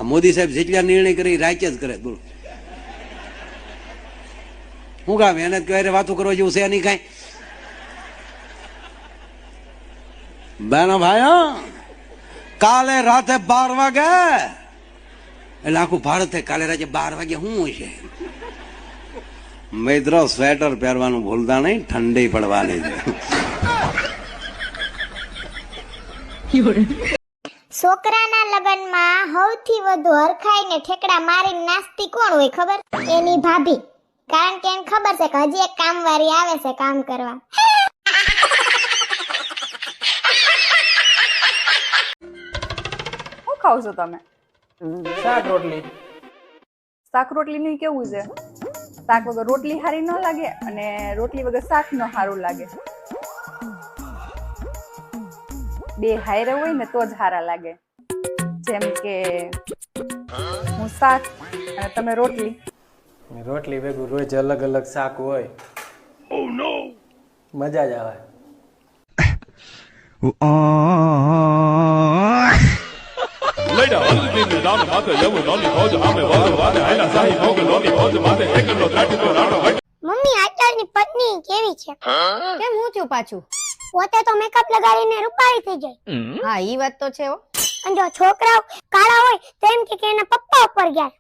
આ મોદી સાહેબ જેટલા નિર્ણય કરે રાચે જ કરે. બોલો શું કામ એને કહેવાય વાતો કરવા જેવું છે નહીં કાંઈ. બહેનો ભાઈઓ, કાલે રાતે 12 વાગે એટલે આખું ભારત કાલે રાતે 12 વાગે શું છે? મિત્રો સ્વેટર પહેરવાનું ભૂલતા નહીં, ઠંડી પડવાની છે. છોકરાના લગ્નમાં સૌથી વધુ હરખાઈને ઠેકડા મારીને નાસ્તી કોણ હોય ખબર? એની ભાભી. કારણ કે એને ખબર છે કે હજી એક કામવાળી આવે છે કામ કરવા. શું ખાવ છો તમે? શાક રોટલી. શાક રોટલી નું કેવું છે? શાક વગર રોટલી સારી ન લાગે અને રોટલી વગર શાક ન સારું લાગે. બે હાયરે હોય ને તો જ સારા લાગે. જેમ કે હું શાક અને તમે રોટલી. રોટલી ભેગું રોજ અલગ અલગ શાક હોય. ઓ નો, મજા જ આવે. મમ્મી આજકાલની પત્ની કેવી છે? કેમ હું થયું પાછું? પોતે તો મેકઅપ લગાડીને રૂપાળી થઈ જાય. હા ઈ વાત તો છે હો. અને જો છોકરાઓ કાળા હોય તો એમ કે એના પપ્પા ઉપર ગયા.